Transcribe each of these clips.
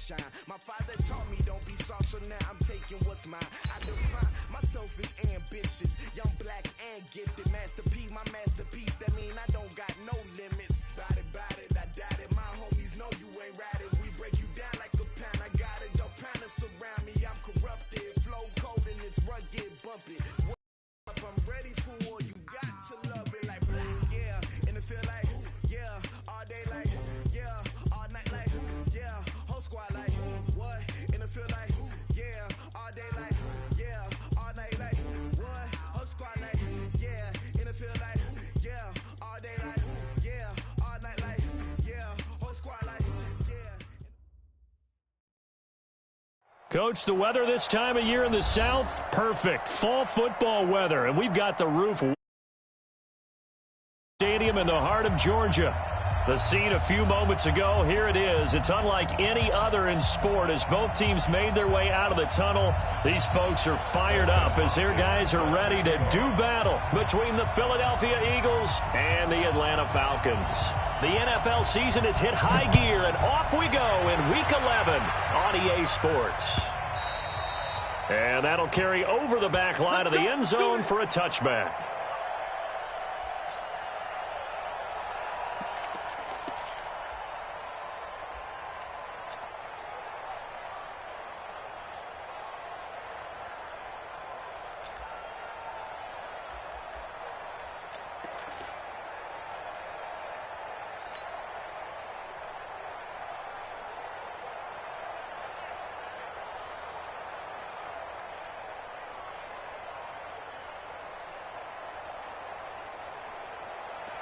shine. My father taught me don't be soft, so now I'm taking what's mine. I define myself as ambitious, young, black, and gifted. Master P, my masterpiece, that mean I don't got no limits. Bout it, I doubt it. My homies know you ain't ride it. We break you down like a pound. I got it, don't pound us around me. I'm corrupted, flow cold and it's rugged, bumpy. I'm ready for war, you got to love it like, yeah, and it feel like, yeah, all day like, yeah, all night like, yeah, whole squad like, what, and it feel like, yeah, all day like, yeah, all night like, what, whole squad like, yeah, and it feel like, yeah, all day like, yeah, all night like, yeah, whole squad like, yeah. Coach, the weather this time of year in the South, perfect. Fall football weather, and we've got the roof. Stadium in the heart of Georgia. The scene a few moments ago, here it is. It's unlike any other in sport as both teams made their way out of the tunnel. These folks are fired up as their guys are ready to do battle between the Philadelphia Eagles and the Atlanta Falcons. The NFL season has hit high gear, and off we go in Week 11 on EA Sports. And that'll carry over the back line of the end zone for a touchback.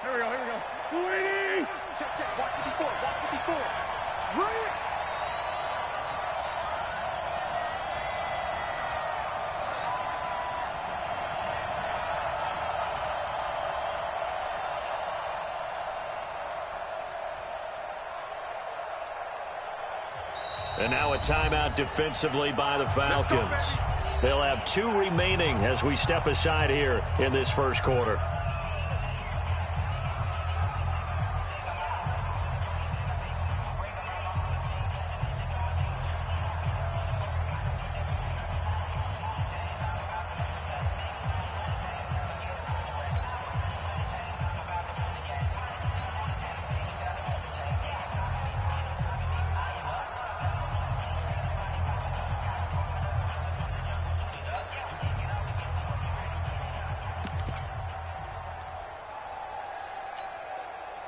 Here we go. Waiting! Check. Watch the before. Right! And now a timeout defensively by the Falcons. They'll have 2 remaining as we step aside here in this first quarter.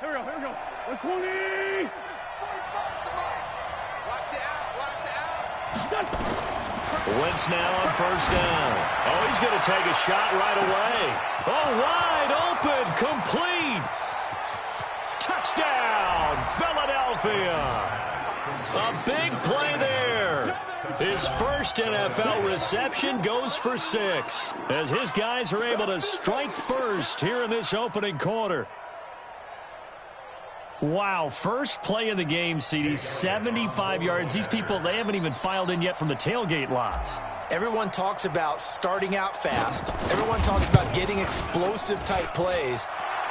Here we go. 20! Watch the out. Wentz now on first down. Oh, he's going to take a shot right away. Oh, wide open, complete. Touchdown, Philadelphia. A big play there. His first NFL reception goes for 6 as his guys are able to strike first here in this opening quarter. Wow, first play of the game, CD, 75 yards. These people, they haven't even filed in yet from the tailgate lots. Everyone talks about starting out fast. Everyone talks about getting explosive-type plays.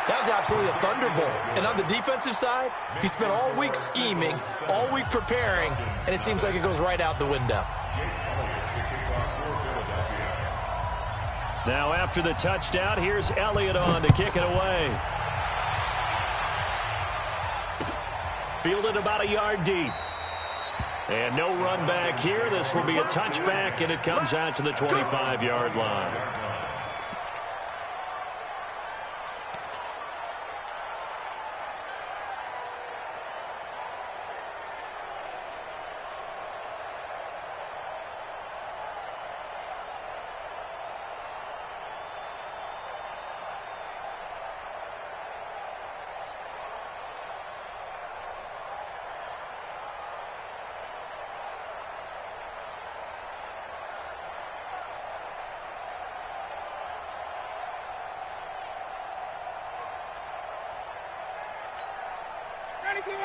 That was absolutely a thunderbolt. And on the defensive side, he spent all week scheming, all week preparing, and it seems like it goes right out the window. Now after the touchdown, here's Elliott on to kick it away. Fielded about a yard deep. And no run back here. This will be a touchback, and it comes out to the 25-yard line.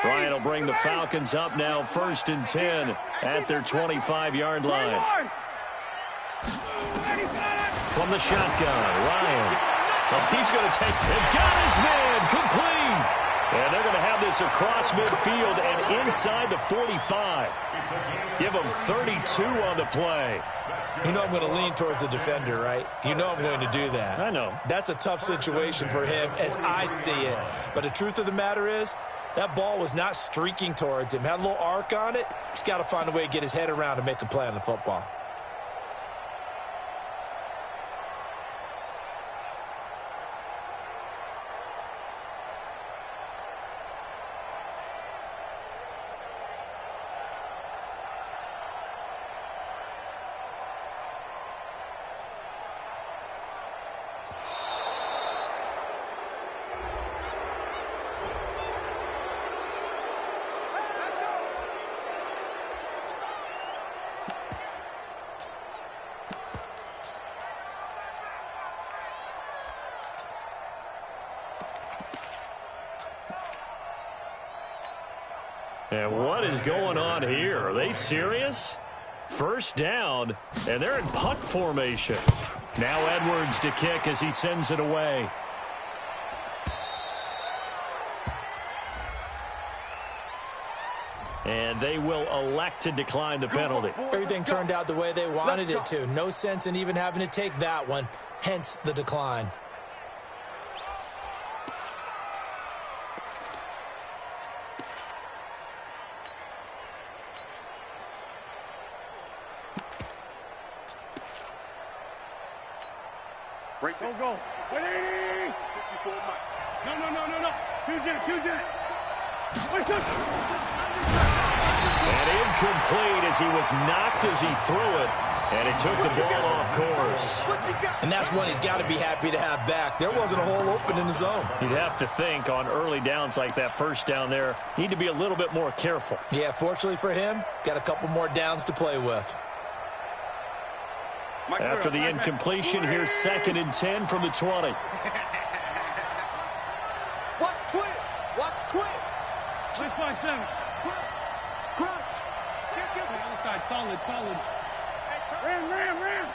Ryan will bring the Falcons up now, 1st and 10 at their 25-yard line. From the shotgun, Ryan. Oh, he's going to take it. Got his man complete. And they're going to have this across midfield and inside the 45. Give them 32 on the play. You know I'm going to lean towards the defender, right? You know I'm going to do that. I know. That's a tough situation for him as I see it. But the truth of the matter is, that ball was not streaking towards him. Had a little arc on it. He's got to find a way to get his head around and make a play on the football. And what is going on here? Are they serious? First down, and they're in punt formation. Now Edwards to kick as he sends it away. And they will elect to decline the penalty. Everything turned out the way they wanted it to. No sense in even having to take that one, hence the decline. Go. Ready? No. Two jet. And incomplete as he was knocked as he threw it. And it took the ball off course. And that's one he's got to be happy to have back. There wasn't a hole open in the zone. You'd have to think on early downs like that first down there, need to be a little bit more careful. Yeah, fortunately for him, got a couple more downs to play with. After the incompletion, here's 2nd and 10 from the 20. Watch twist. 657. Crunch. Other side, solid. Ram.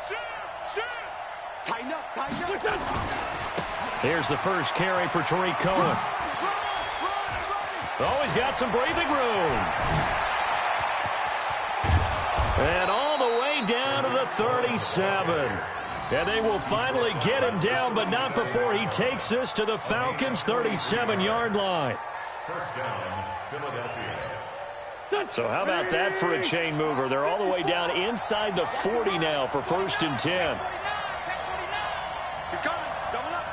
Shoot. Tighten up. Here's the first carry for Tariq Cohen. Oh, he's got some breathing room. And all the way down to the 37. And they will finally get him down, but not before he takes this to the Falcons' 37-yard line. First down, Philadelphia. So how about that for a chain mover? They're all the way down inside the 40 now for 1st and 10. He's coming. Double up.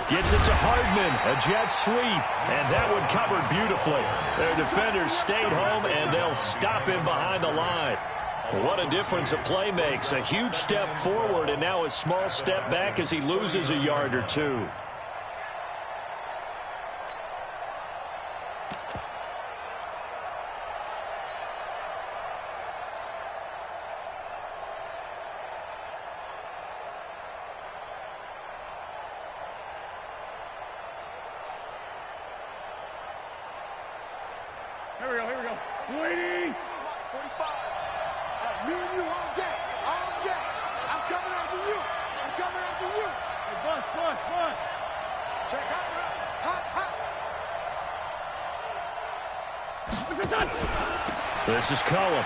Gets it to Hardman, a jet sweep, and that one covered beautifully. Their defenders stayed home, and they'll stop him behind the line. What a difference a play makes. A huge step forward, and now a small step back as he loses a yard or two. Here we go. Waiting. 45. Me and you all day. I'm coming after you. Hey, bus. Check hot. This is Cullum.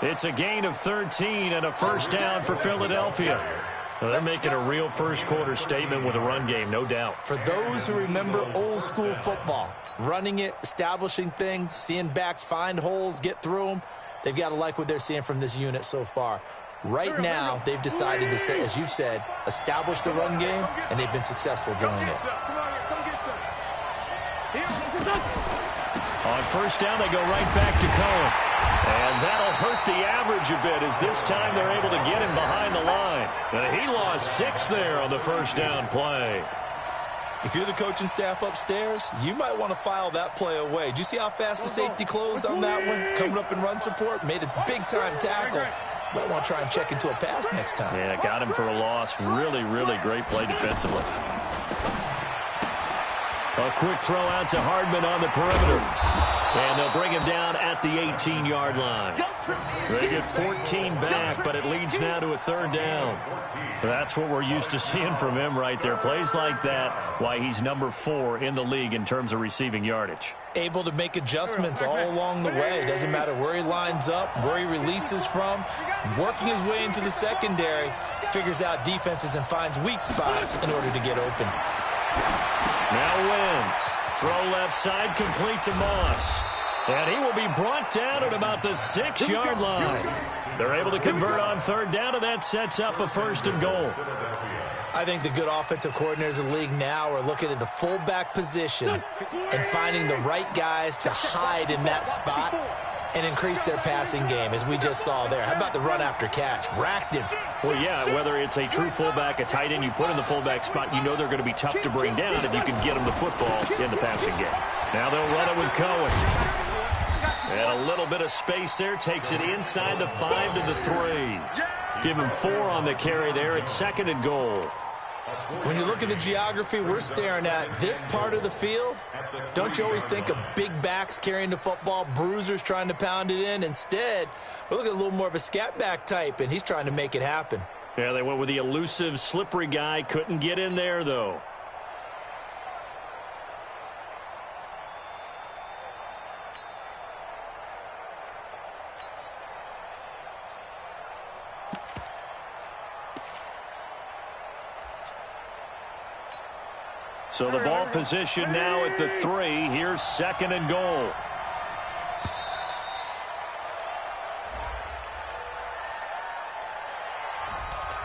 It's a gain of 13 and a first down for Philadelphia. Well, they're making a real first-quarter statement with a run game, no doubt. For those who remember old-school football, running it, establishing things, seeing backs find holes, get through them, they've got to like what they're seeing from this unit so far. Right now, they've decided to, say, as you said, establish the run game, and they've been successful doing it. On first down, they go right back to Cohen. And that'll hurt the average a bit as this time they're able to get him behind the line. And he lost 6 there on the first down play. If you're the coaching staff upstairs, you might want to file that play away. Did you see how fast the safety closed on that one? Coming up in run support, made a big-time tackle. Might want to try and check into a pass next time. Yeah, got him for a loss. Really, really great play defensively. A quick throw out to Hardman on the perimeter. And they'll bring him down at the 18-yard line. They get 14 back, but it leads now to a third down. That's what we're used to seeing from him right there. Plays like that, why he's number 4 in the league in terms of receiving yardage. Able to make adjustments all along the way. Doesn't matter where he lines up, where he releases from. Working his way into the secondary, figures out defenses and finds weak spots in order to get open. Now Wentz. Throw left side, complete to Moss. And he will be brought down at about the 6-yard line. They're able to convert on third down, and that sets up a 1st and goal. I think the good offensive coordinators in the league now are looking at the fullback position and finding the right guys to hide in that spot and increase their passing game, as we just saw there. How about the run after catch? Racked him. Well, yeah, whether it's a true fullback, a tight end you put in the fullback spot, you know they're going to be tough to bring down if you can get them the football in the passing game. Now they'll run it with Cohen. And a little bit of space there, takes it inside the 5 to the 3. Give him 4 on the carry there at 2nd and goal. When you look at the geography we're staring at, this part of the field, don't you always think of big backs carrying the football, bruisers trying to pound it in? Instead, we're looking at a little more of a scat back type, and he's trying to make it happen. Yeah, they went with the elusive, slippery guy. Couldn't get in there, though. So the ball position now at the 3. Here's 2nd and goal.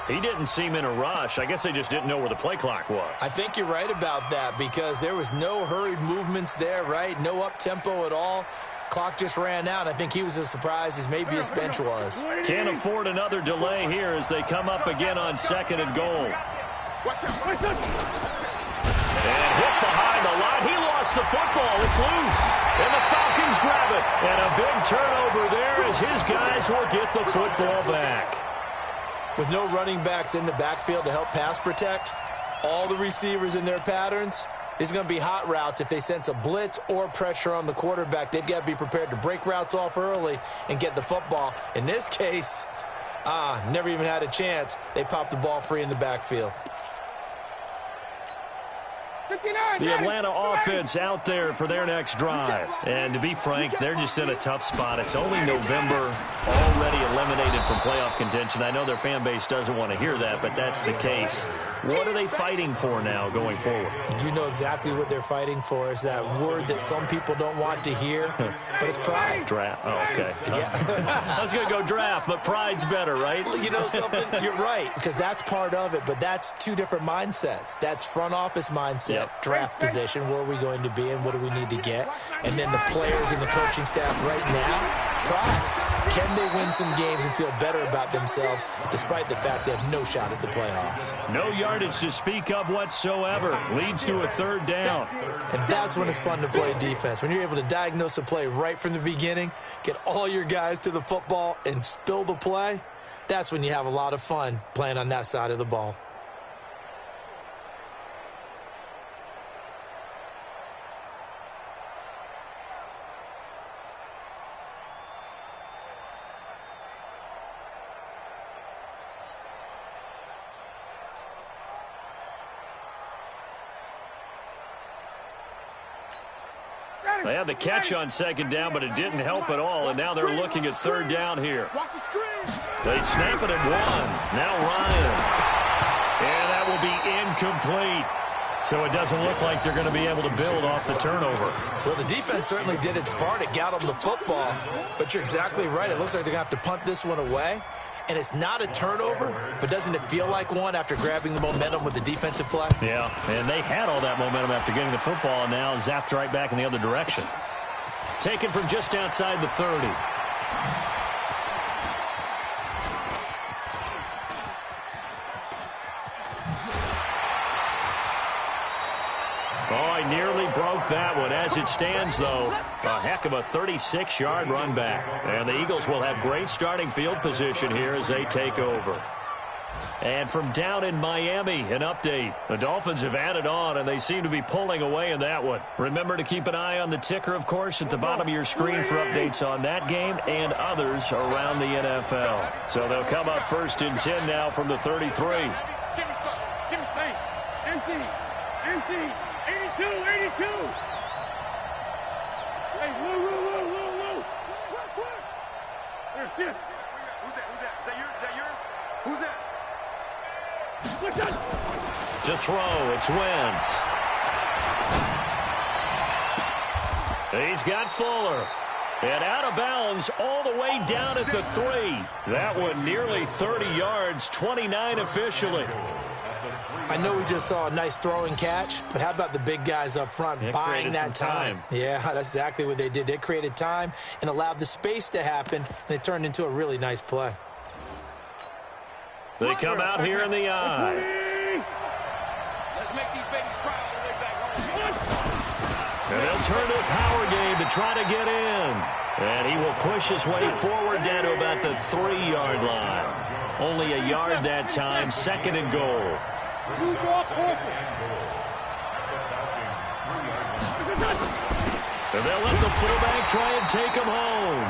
He didn't seem in a rush. I guess they just didn't know where the play clock was. I think you're right about that, because there was no hurried movements there, right? No up-tempo at all. Clock just ran out. I think he was as surprised as maybe his bench was. Can't afford another delay here as they come up again on 2nd and goal. And hit behind the line. He lost the football. It's loose. And the Falcons grab it. And a big turnover there as his guys will get the football back. With no running backs in the backfield to help pass protect, all the receivers in their patterns, it's going to be hot routes. If they sense a blitz or pressure on the quarterback, they've got to be prepared to break routes off early and get the football. In this case, never even had a chance. They popped the ball free in the backfield. The Atlanta offense out there for their next drive. And to be frank, they're just in a tough spot. It's only November, already eliminated from playoff contention. I know their fan base doesn't want to hear that, but that's the case. What are they fighting for now going forward? You know exactly what they're fighting for. Is that word that some people don't want to hear, but it's pride. Draft. Oh, okay. Yeah. I was going to go draft, but pride's better, right? You know something? You're right, because that's part of it, but that's two different mindsets. That's front office mindset, draft position, where are we going to be and what do we need to get? And then the players and the coaching staff right now, pride. Can they win some games and feel better about themselves despite the fact they have no shot at the playoffs? No yardage to speak of whatsoever. Leads to a 3rd down. And that's when it's fun to play defense. When you're able to diagnose a play right from the beginning, get all your guys to the football and spill the play, that's when you have a lot of fun playing on that side of the ball. They had the catch on 2nd down, but it didn't help at all, and now they're looking at 3rd down here. They snap it at 1. Now Ryan. And that will be incomplete. So it doesn't look like they're going to be able to build off the turnover. Well, the defense certainly did its part. It got them the football, but you're exactly right. It looks like they're going to have to punt this one away. And it's not a turnover, but doesn't it feel like one after grabbing the momentum with the defensive play? Yeah, and they had all that momentum after getting the football, and now zapped right back in the other direction. Taken from just outside the 30. Oh, he nearly broke that one. As it stands, though, a heck of a 36-yard run back. And the Eagles will have great starting field position here as they take over. And from down in Miami, an update. The Dolphins have added on, and they seem to be pulling away in that one. Remember to keep an eye on the ticker, of course, at the bottom of your screen for updates on that game and others around the NFL. So they'll come up 1st and 10 now from the 33. Give me some. Give me some. Empty. Empty. 82. 82. Hey, woo. There's it. Who's that? Is that yours? Who's that? To throw, it's Wentz. He's got Fuller. And out of bounds all the way down at the 3. That one nearly 30 yards, 29 officially. I know we just saw a nice throwing catch, but how about the big guys up front buying that time? Yeah, that's exactly what they did. They created time and allowed the space to happen, and it turned into a really nice play. They come out here in the eye. Let's make these babies cry all the way back home. And they'll turn to a power game to try to get in. And he will push his way forward down to about the 3-yard line. Only a yard that time, 2nd and goal. And they'll let the fullback try and take him home.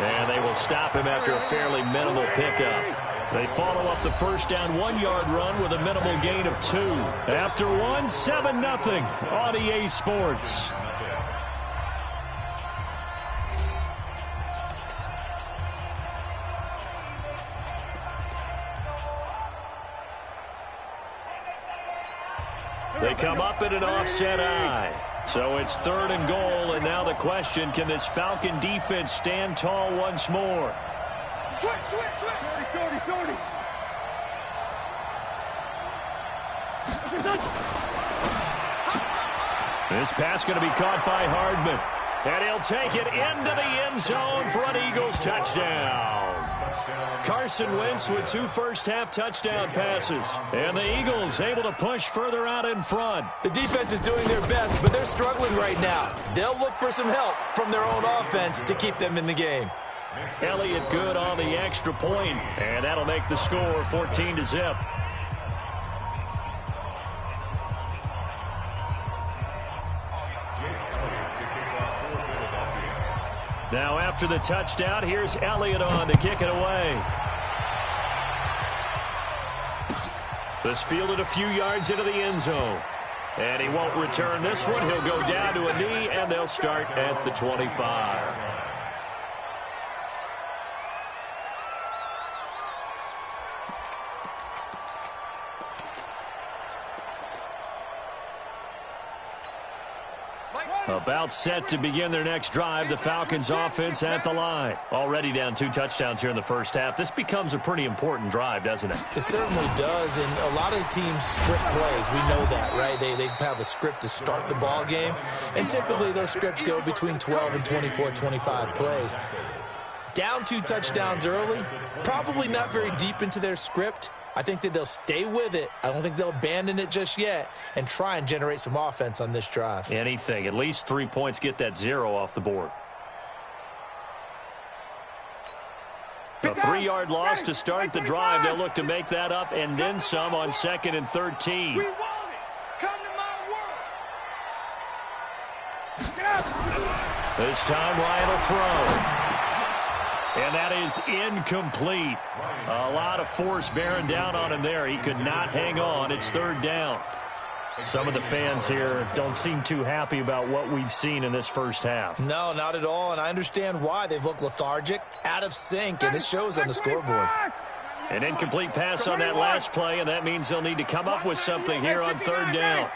And they will stop him after a fairly minimal pickup. They follow up the first down 1-yard run with a minimal gain of 2. After 1, 7-0 on EA Sports. They come up in an offset eye. So it's 3rd and goal, and now the question, can this Falcon defense stand tall once more? Switch. 30. This pass going to be caught by Hardman. And he'll take it into the end zone for an Eagles touchdown. Carson Wentz with 2 first-half touchdown passes. And the Eagles able to push further out in front. The defense is doing their best, but they're struggling right now. They'll look for some help from their own offense to keep them in the game. Elliott good on the extra point, and that'll make the score 14-0. Now after the touchdown, here's Elliott on to kick it away. This fielded a few yards into the end zone. And he won't return this one. He'll go down to a knee, and they'll start at the 25. About set to begin their next drive, the Falcons offense at the line. Already down 2 touchdowns here in the first half. This becomes a pretty important drive, doesn't it? It certainly does, and a lot of teams script plays. We know that, right? They have a script to start the ball game, and typically those scripts go between 12 and 24, 25 plays. Down 2 touchdowns early, probably not very deep into their script. I think that they'll stay with it. I don't think they'll abandon it just yet and try and generate some offense on this drive. Anything. At least 3 points, get that 0 off the board. A 3-yard loss to start the drive. They'll look to make that up and then some on 2nd and 13. We want it. Come to my world. This time Ryan will throw. And that is incomplete. A lot of force bearing down on him there. He could not hang on. It's 3rd down. Some of the fans here don't seem too happy about what we've seen in this first half. No, not at all, and I understand why. They've looked lethargic, out of sync, and it shows on the scoreboard. An incomplete pass on that last play, and that means they'll need to come up with something here on 3rd down.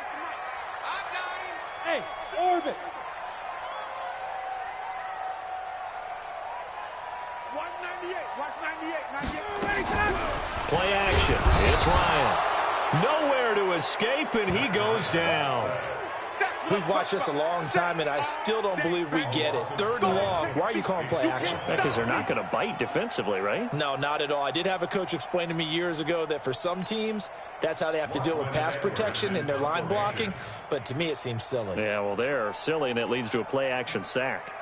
Hey, orbit. Play action. It's Ryan. Nowhere to escape, and he goes down. We've watched this a long time, and I still don't believe we get it. 3rd and long. Why are you calling play action? Because they're not going to bite defensively, right? No, not at all. I did have a coach explain to me years ago that for some teams, that's how they have to deal with pass protection and their line blocking. But to me, it seems silly. Yeah, well, they're silly, and it leads to a play action sack.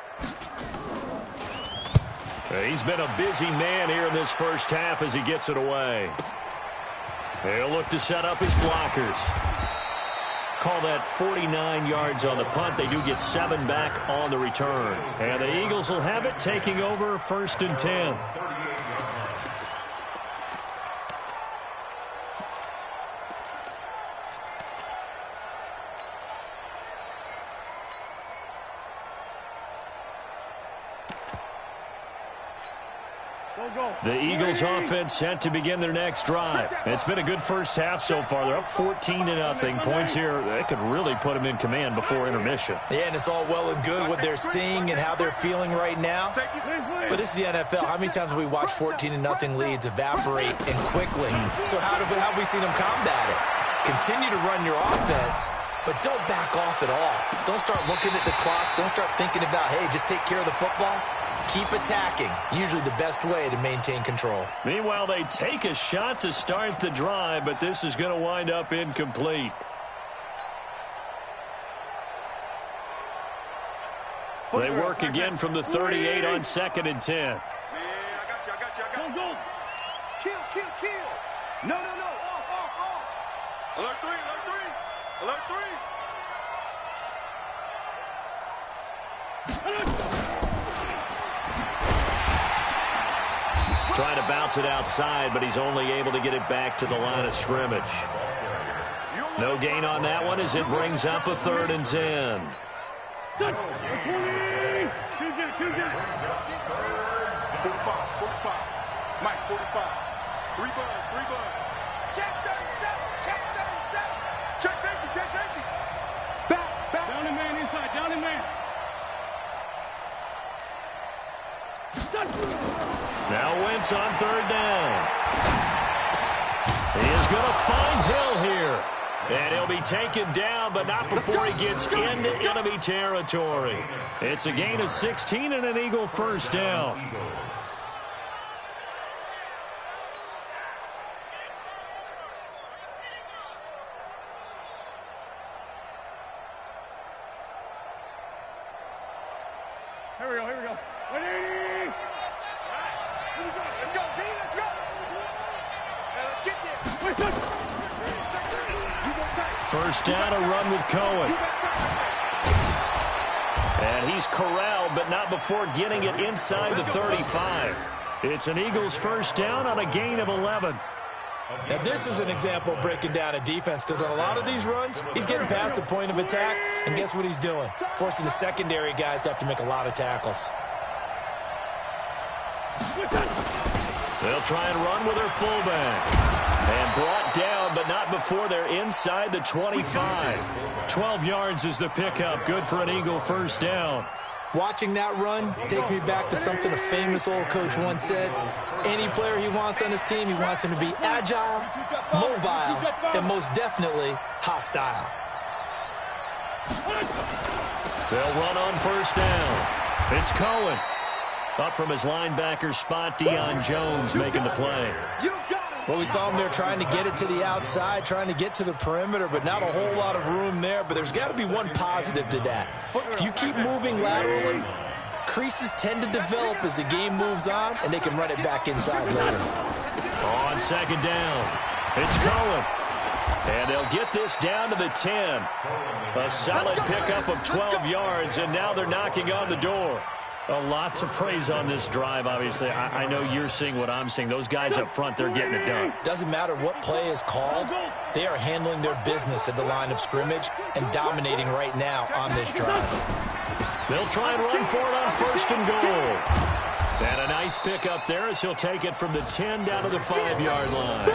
He's been a busy man here in this first half as he gets it away. He'll look to set up his blockers. Call that 49 yards on the punt. They do get 7 back on the return. And the Eagles will have it, taking over 1st and 10. The Eagles offense set to begin their next drive. It's been a good first half so far. They're up 14-0. Points here, they could really put them in command before intermission. Yeah, and it's all well and good what they're seeing and how they're feeling right now. But this is the NFL. How many times have we watched 14-0 leads evaporate and quickly? So how have we seen them combat it? Continue to run your offense, but don't back off at all. Don't start looking at the clock. Don't start thinking about, hey, just take care of the football. Keep attacking. Usually the best way to maintain control. Meanwhile, they take a shot to start the drive, but this is going to wind up incomplete. They work again from the 38 on 2nd and 10. Man, I got you. Go. Kill. No. Off. Alert 3. Trying to bounce it outside, but he's only able to get it back to the line of scrimmage. No gain on that one as it brings up a 3rd and 10. 45. Mike, 45. 3 buds. Check 37. Check safety. Back. Down and man inside. Now Wentz on 3rd down. He is going to find Hill here. And he'll be taken down, but not before he gets into enemy territory. It's a gain of 16 and an Eagle 1st down. Here we go. Ready? Let's go, B. Let's go. Now let's get there. First down, a run with Cohen. And he's corralled, but not before getting it inside the 35. It's an Eagles 1st down on a gain of 11. Now, this is an example of breaking down a defense because on a lot of these runs, he's getting past the point of attack, and guess what he's doing? Forcing the secondary guys to have to make a lot of tackles. They'll try and run with their fullback. And brought down, but not before they're inside the 25. 12 yards is the pickup. Good for an Eagle 1st down. Watching that run takes me back to something a famous old coach once said. Any player he wants on his team, he wants him to be agile, mobile, and most definitely hostile. They'll run on 1st down. It's Cohen. Up from his linebacker spot, Deion Jones making the play. Well, we saw him there trying to get it to the outside, trying to get to the perimeter, but not a whole lot of room there. But there's got to be one positive to that. If you keep moving laterally, creases tend to develop as the game moves on, and they can run it back inside later. On 2nd down, it's Cohen. And they'll get this down to the 10. A solid pickup of 12 yards, and now they're knocking on the door. A lot to praise on this drive, obviously. I know you're seeing what I'm seeing. Those guys up front, they're getting it done. Doesn't matter what play is called. They are handling their business at the line of scrimmage and dominating right now on this drive. They'll try and run for it on 1st and goal. And a nice pickup there as he'll take it from the 10 down to the 5-yard line.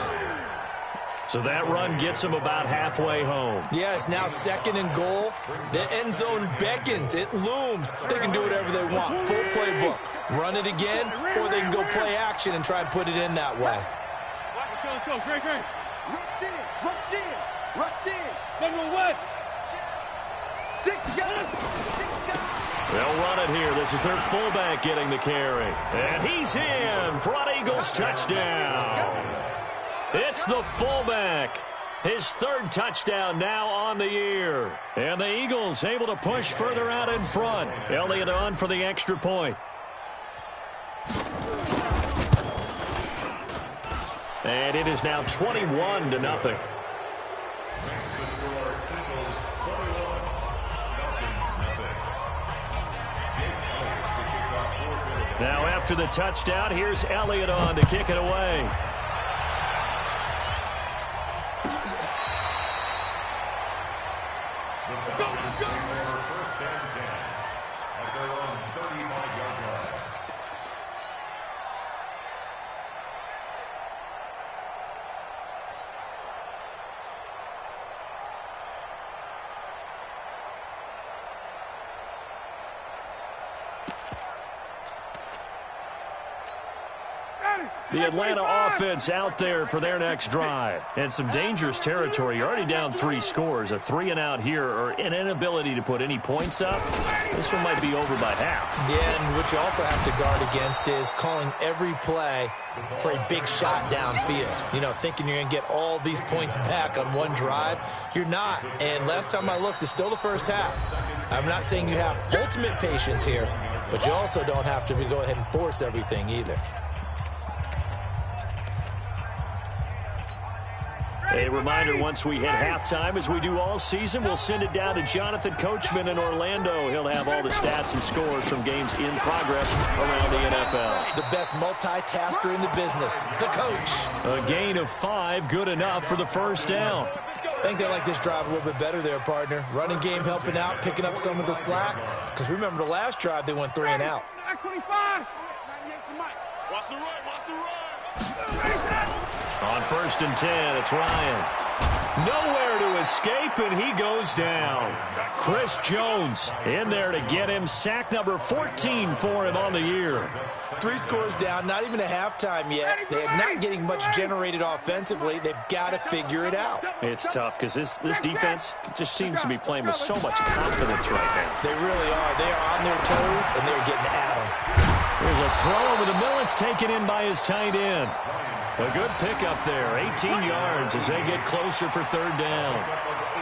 So that run gets him about halfway home. Yeah, it's now 2nd and goal. The end zone beckons. It looms. They can do whatever they want. Full playbook. Run it again, or they can go play action and try and put it in that way. Let's go. Great. Rush in. 7 West. 6 guys. They'll run it here. This is their fullback getting the carry. And he's in. Front Eagles touchdown. It's the fullback. His 3rd touchdown now on the year. And the Eagles able to push further out in front. Elliott on for the extra point. And it is now 21-0. Now after the touchdown, here's Elliott on to kick it away. The Atlanta offense out there for their next drive. And some dangerous territory. You're already down 3 scores. A 3-and-out here or an inability to put any points up. This one might be over by half. Yeah, and what you also have to guard against is calling every play for a big shot downfield. You know, thinking you're going to get all these points back on one drive. You're not. And last time I looked, it's still the first half. I'm not saying you have ultimate patience here, but you also don't have to go ahead and force everything either. A reminder, once we hit halftime, as we do all season, we'll send it down to Jonathan Coachman in Orlando. He'll have all the stats and scores from games in progress around the NFL. The best multitasker in the business, the coach. A gain of 5, good enough for the first down. I think they like this drive a little bit better there, partner. Running game helping out, picking up some of the slack. Because remember, the last drive, they went 3-and-out. 25. Watch the run, watch the run. On 1st and 10, it's Ryan. Nowhere to escape, and he goes down. Chris Jones in there to get him. Sack number 14 for him on the year. 3 scores down, not even a halftime yet. They're not getting much generated offensively. They've got to figure it out. It's tough because this defense just seems to be playing with so much confidence right now. They really are. They are on their toes, and they're getting at them. There's a throw over the middle. It's taken in by his tight end. A good pickup there, 18 yards as they get closer for 3rd down.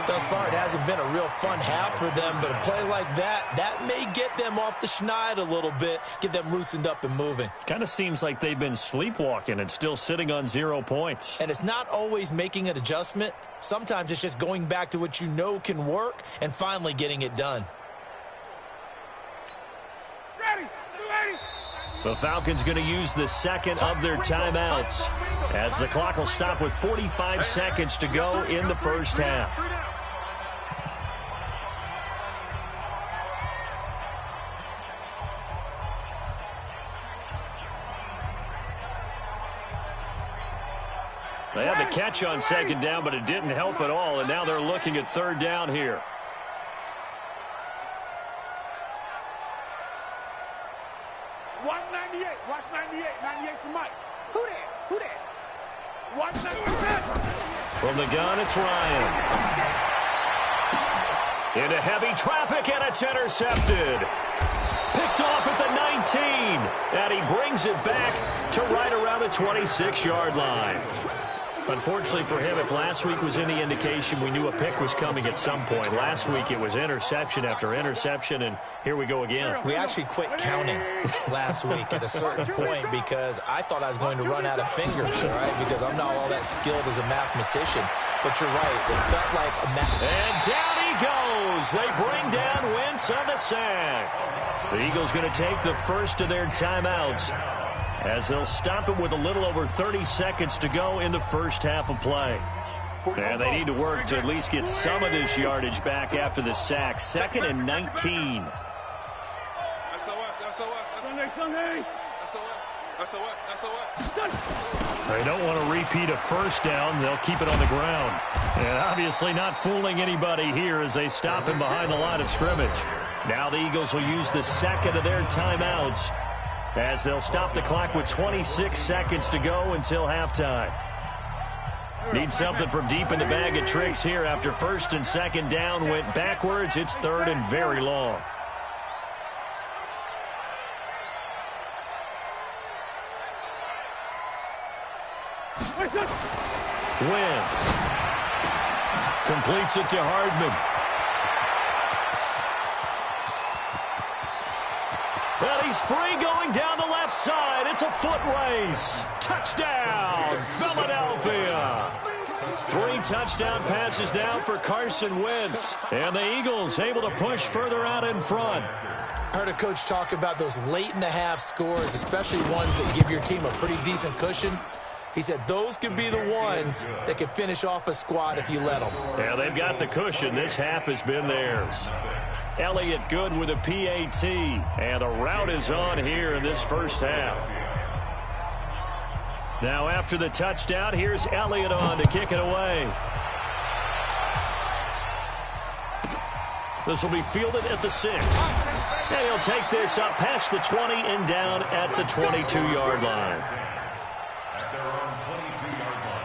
Thus far, it hasn't been a real fun half for them, but a play like that may get them off the schneid a little bit, get them loosened up and moving. Kind of seems like they've been sleepwalking and still sitting on 0 points. And it's not always making an adjustment. Sometimes it's just going back to what you know can work and finally getting it done. The Falcons going to use the second of their timeouts as the clock will stop with 45 seconds to go in the first half. They had the catch on 2nd down, but it didn't help at all, and now they're looking at 3rd down here. Watch 98. 98's the mic. Who that? Watch 98. From the gun, it's Ryan. Into heavy traffic, and it's intercepted. Picked off at the 19. And he brings it back to right around the 26-yard line. Unfortunately for him, if last week was any indication, we knew a pick was coming at some point. Last week it was interception after interception, and here we go again. We actually quit counting last week at a certain point because I thought I was going to run out of fingers, all right, because I'm not all that skilled as a mathematician. But you're right, it felt like a math. And down he goes. They bring down Wentz on the sack. The Eagles going to take the first of their timeouts, as they'll stop it with a little over 30 seconds to go in the first half of play. And they need to work to at least get some of this yardage back after the sack. 2nd and 19. They don't want to repeat a first down. They'll keep it on the ground. And obviously not fooling anybody here as they stop him behind the line of scrimmage. Now the Eagles will use the second of their timeouts, as they'll stop the clock with 26 seconds to go until halftime. Need something from deep in the bag of tricks here after 1st and 2nd down went backwards. It's 3rd and very long. Wentz completes it to Hardman. Well, He's free going down the left side. It's a foot race. Touchdown, Philadelphia. 3 touchdown passes now for Carson Wentz. And the Eagles able to push further out in front. I heard a coach talk about those late-in-the-half scores, especially ones that give your team a pretty decent cushion. He said those could be the ones that could finish off a squad if you let them. Yeah, they've got the cushion. This half has been theirs. Elliott good with a PAT. And a rout is on here in this first half. Now after the touchdown, here's Elliott on to kick it away. This will be fielded at the 6. And he'll take this up past the 20 and down at the 22-yard line. At their own 22-yard line.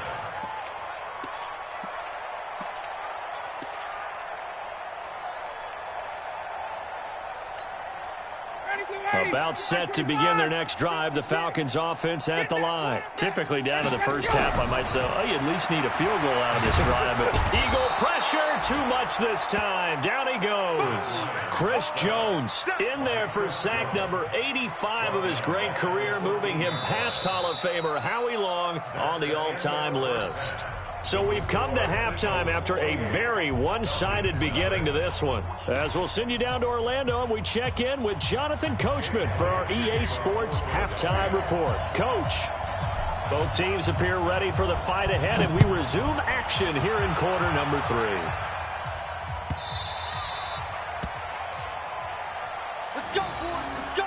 About set to begin their next drive. The Falcons offense at the line. Typically down to the first half, I might say, oh, you at least need a field goal out of this drive. But Eagle pressure, too much this time. Down he goes. Chris Jones in there for sack number 85 of his great career, moving him past Hall of Famer Howie Long on the all-time list. So we've come to halftime after a very one-sided beginning to this one. As we'll send you down to Orlando, and we check in with Jonathan Coachman for our EA Sports Halftime Report. Coach, both teams appear ready for the fight ahead, and we resume action here in quarter number 3. Let's go, boys. Let's go.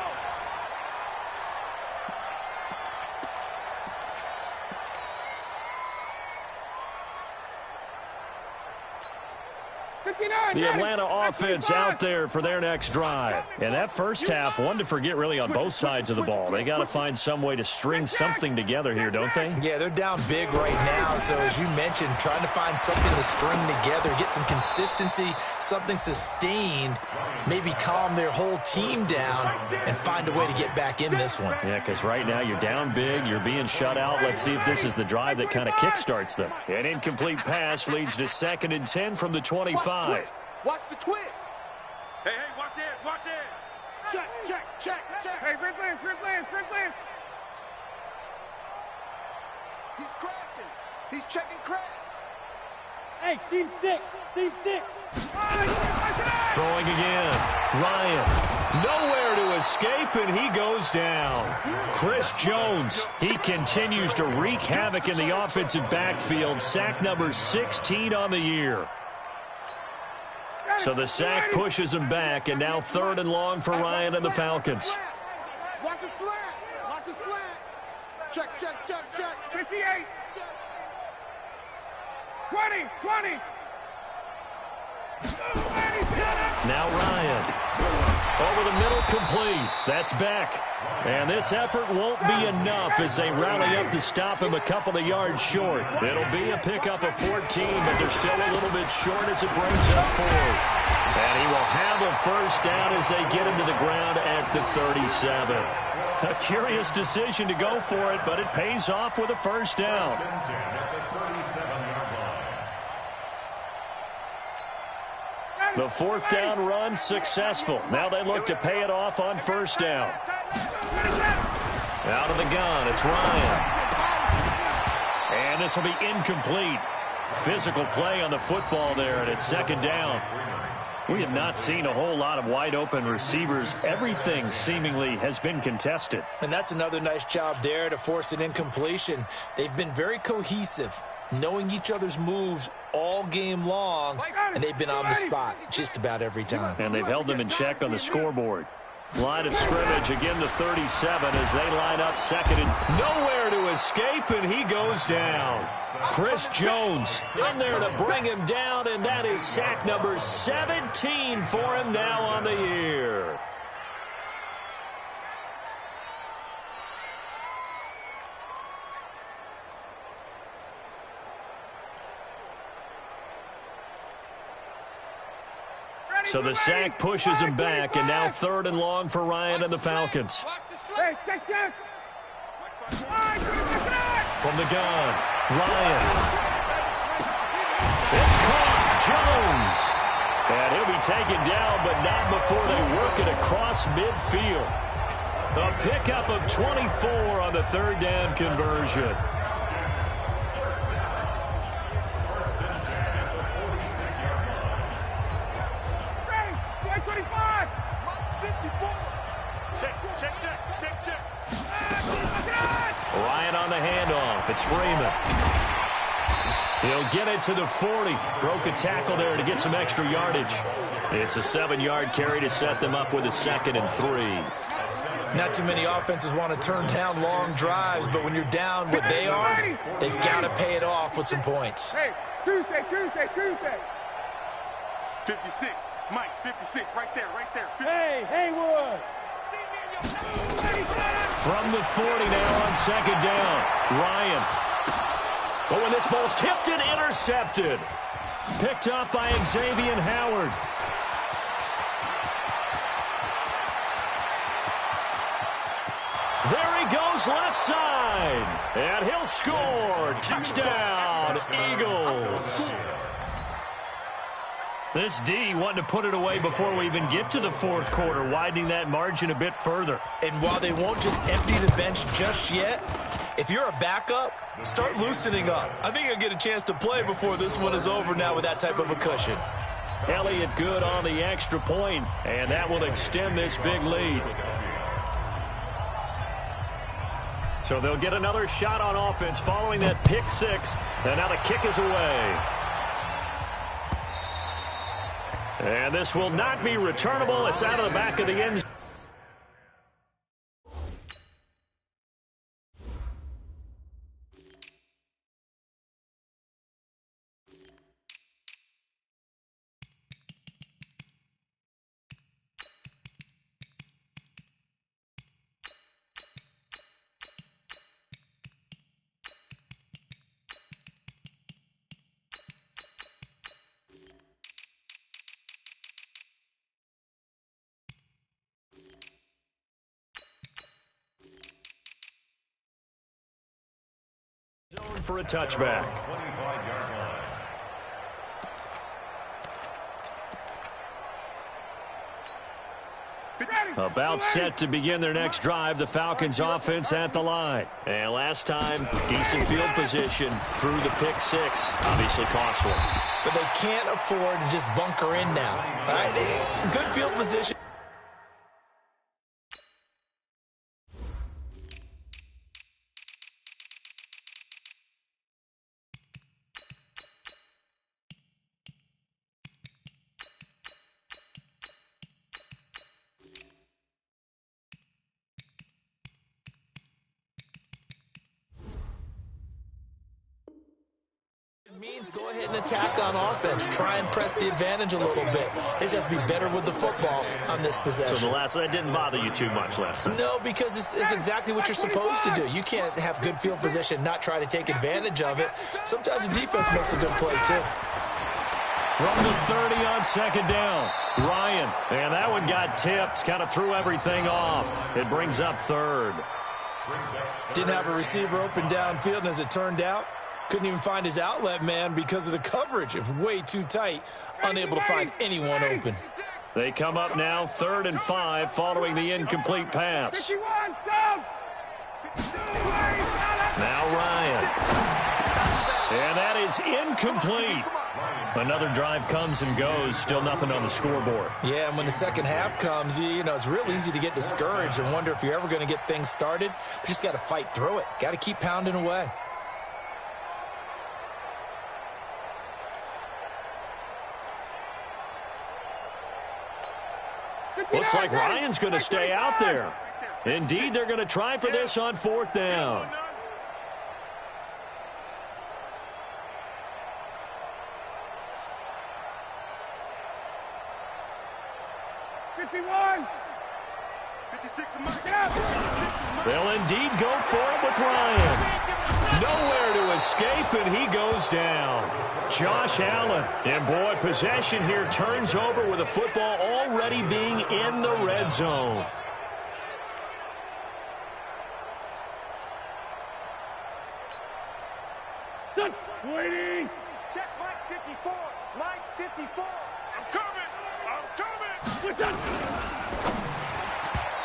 The Atlanta offense out there for their next drive. And that first half, one to forget really on both sides of the ball. They got to find some way to string something together here, don't they? Yeah, they're down big right now. So as you mentioned, trying to find something to string together, get some consistency, something sustained, maybe calm their whole team down and find a way to get back in this one. Yeah, because right now you're down big, you're being shut out. Let's see if this is the drive that kind of kickstarts them. An incomplete pass leads to 2nd and 10 from the 25. Watch the twist. Hey, watch it. Check. Hey, Red Lance. He's crashing. He's checking crash. Hey, seam 6. Throwing again. Ryan. Nowhere to escape, and he goes down. Chris Jones. He continues to wreak havoc in the offensive backfield. Sack number 16 on the year. So the sack pushes him back, and now 3rd and long for Ryan and the Falcons. Watch his flat. Check. 58. 20. Now Ryan. Over the middle, complete. That's Beck. And this effort won't be enough as they rally up to stop him a couple of yards short. It'll be a pickup of 14, but they're still a little bit short as it brings up 4th. And he will have a first down as they get him to the ground at the 37. A curious decision to go for it, but it pays off with a first down. The 4th down run successful. Now they look to pay it off on first down. Out of the gun, it's Ryan. And this will be incomplete. Physical play on the football there, and it's 2nd down. We have not seen a whole lot of wide-open receivers. Everything seemingly has been contested. And that's another nice job there to force an incompletion. They've been very cohesive, knowing each other's moves all game long, and they've been on the spot just about every time. And they've held them in check on the scoreboard. Line of scrimmage, again the 37 as they line up 2nd and nowhere to escape, and he goes down. Chris Jones in there to bring him down, and that is sack number 17 for him now on the year. So the sack pushes him back, and now 3rd and long for Ryan and the Falcons. Hey, check. From the gun, Ryan. It's caught, Jones. And he'll be taken down, but not before they work it across midfield. A pickup of 24 on the third down conversion. Ryan on the handoff. It's Freeman. He'll get it to the 40. Broke a tackle there to get some extra yardage. It's a 7-yard carry to set them up with a 2nd and 3. Not too many offenses want to turn down long drives, but when you're down what they are, they've got to pay it off with some points. Hey, Tuesday. 56. Mike, 56. Right there. Hey, Haywood. From the 40 now on 2nd down. Ryan. Oh, and this ball's tipped and intercepted. Picked up by Xavier Howard. There he goes left side. And he'll score. Touchdown, Eagles. This D wanting to put it away before we even get to the 4th quarter, widening that margin a bit further. And while they won't just empty the bench just yet, if you're a backup, start loosening up. I think you'll get a chance to play before this one is over now with that type of a cushion. Elliott good on the extra point, and that will extend this big lead. So they'll get another shot on offense following that pick 6, and now the kick is away. And this will not be returnable. It's out of the back of the end zone. For a touchback. About set to begin their next drive, the Falcons offense at the line. And last time, decent field position through the pick 6. Obviously costly. But they can't afford to just bunker in now. All right? Good field position. Means go ahead and attack on offense. Try and press the advantage a little bit. They just have to be better with the football on this possession. So that didn't bother you too much last time? No, because it's exactly what you're supposed to do. You can't have good field position, not try to take advantage of it. Sometimes the defense makes a good play, too. From the 30 on 2nd down, Ryan. And that one got tipped, kind of threw everything off. It brings up 3rd. Didn't have a receiver open downfield, and as it turned out, couldn't even find his outlet man because of the coverage. It was way too tight, unable to find anyone open. They come up now 3rd and 5 following the incomplete pass. Now Ryan. And that is incomplete. Another drive comes and goes. Still nothing on the scoreboard. Yeah, and when the second half comes, you know, it's real easy to get discouraged and wonder if you're ever going to get things started. You just got to fight through it. Got to keep pounding away. Looks like Ryan's going to stay out there. Indeed, they're going to try for this on 4th down. They'll indeed go for it with Ryan. Nowhere to escape, and he goes down. Josh Allen. And, boy, possession here turns over with the football already being in the red zone. Waiting. Check Mike 54. Mike 54. I'm coming.